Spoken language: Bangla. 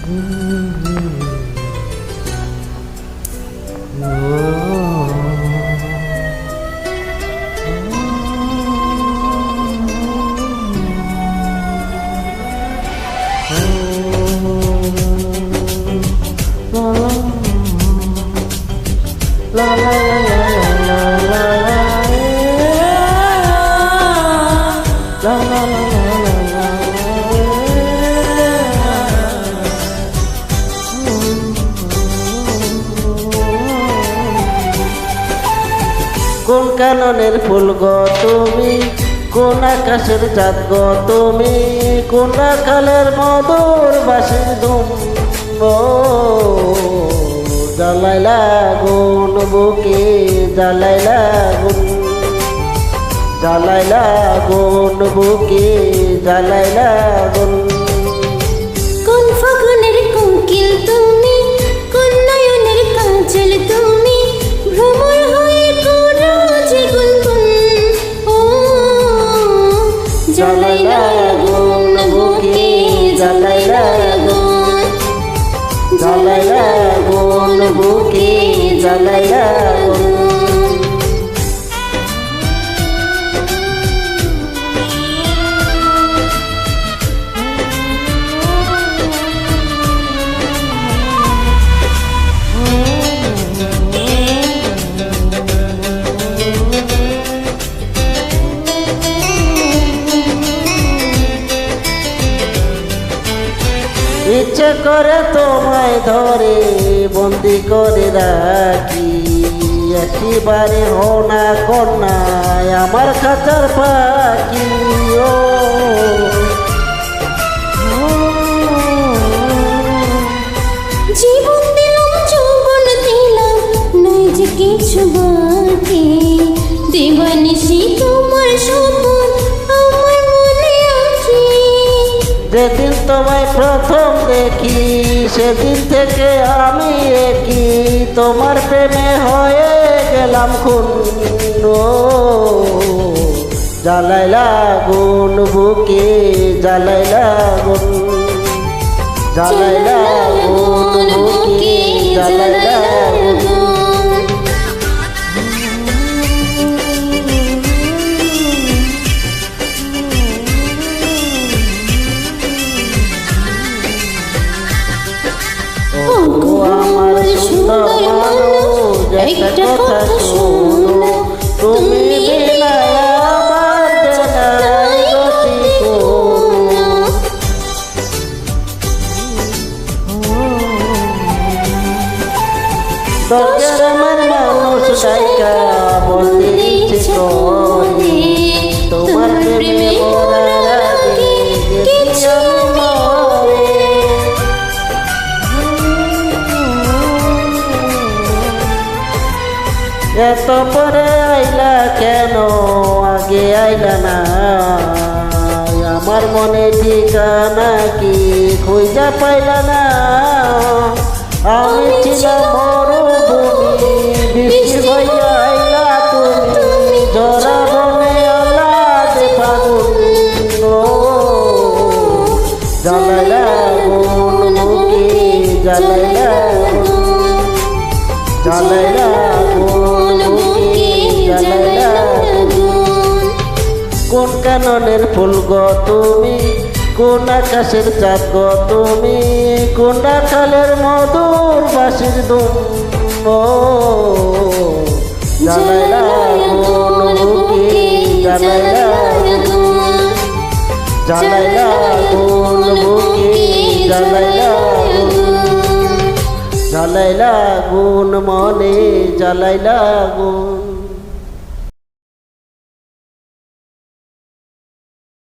কোন কাননের ফুল গো তুমি, কোন আকাশের চাঁদ গো তুমি, কোন রাখালের মধুর বাঁশির ধুম জ্বালাইলা গুন বুকে, জ্বালাইলা গুন, জ্বালাইলা গুন বুকে, জ্বালাইলা গুন। কোন ফাগুনের কোকিল তুমি, কোন নয়নের কাজল তুমি, ভ্রমর হয়ে করো যে গুনগুন। ও জ্বালাইলা গুন বুকে, জ্বালাইলা গুন, জ্বালাইলা গুন বুকে, জ্বালাইলা গুন। ইচ্ছে করে তোমায় ধরে বন্দি করে রাখি, একেবারে হো না কন্যায় আমার খাঁচার পাখি। ও জীবন দিলাম, যৌবন দিলাম, নাই যে কিছু বাকি। দিবানিশি তোমার স্বপন আমার মনে আঁকি। যেদিন তোমায় প্রথম দেখি সেদিন থেকে আমি একই, তোমার প্রেমে হয়ে গেলাম খুন। জ্বালাইলা গুন বুকে, জ্বালাইলা গুন, জ্বালাইলা গুন বুকে, জ্বালাইলা গুন। আমার সুন্দর মানুষ একটা কথা শোনো, তুমি বিনা আমার জানাই গতি কোনো। দরকার আমার মানুষ ডাইকা বলতে ইচ্ছে করে, তোমার প্রেমে মরার আগে গেছি আমি মরে। এত পরে আইলা কেন, আগে আইলা না? আমার মনে ঠিকানা কি খুঁজা পাইলা না? আমি ছিলাম মরুভূমি, বৃষ্টি হইয়া আইলা তুমি, জরা বনে আলাদে ফাগুন। জ্বালাইলা গুন বুকে, জ্বালাইলা গুন, জ্বালাইলা গুন বুকে, জ্বালাইলা গুন। কোন কাননের ফুল গো তুমি, কোন আকাশের চাঁদ গো তুমি, কোন রাখালের মধুর বাঁশির ধুম জ্বালাইলা গুন বুকে, জ্বালাইলা গুন, জ্বালাইলা গুন বুকে, জ্বালাইলা গুন, জ্বালাইলা গুন মনে, জ্বালাইলা গুন।